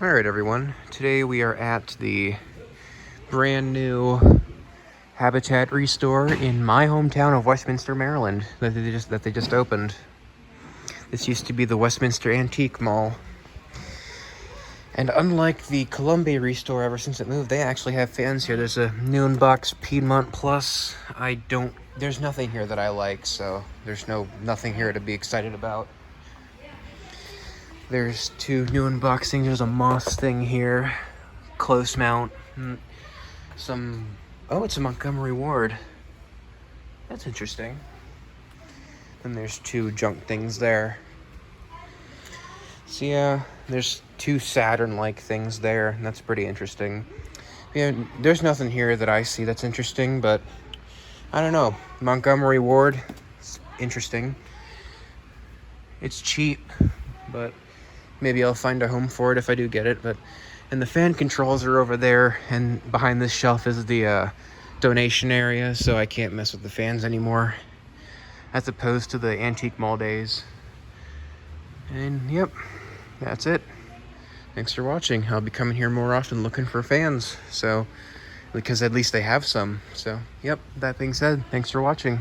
Alright everyone, today we are at the brand new Habitat Restore in my hometown of Westminster, Maryland that they just opened. This used to be the Westminster Antique Mall. And unlike the Columbia Restore ever since it moved, they actually have fans here. There's a Noon Box Piedmont Plus. There's nothing here that I like, so there's nothing here to be excited about. There's two new unboxings. There's a Moss thing here. Close mount. Oh, it's a Montgomery Ward. That's interesting. Then there's two junk things there. So yeah, there's two Saturn-like things there, and that's pretty interesting. Yeah, there's nothing here that I see that's interesting, but I don't know. Montgomery Ward, it's interesting. It's cheap, but maybe I'll find a home for it if I do get it. And the fan controls are over there, and behind this shelf is the donation area, so I can't mess with the fans anymore, as opposed to the antique mall days. And yep, that's it. Thanks for watching. I'll be coming here more often looking for fans, so because at least they have some. So yep, that being said, thanks for watching.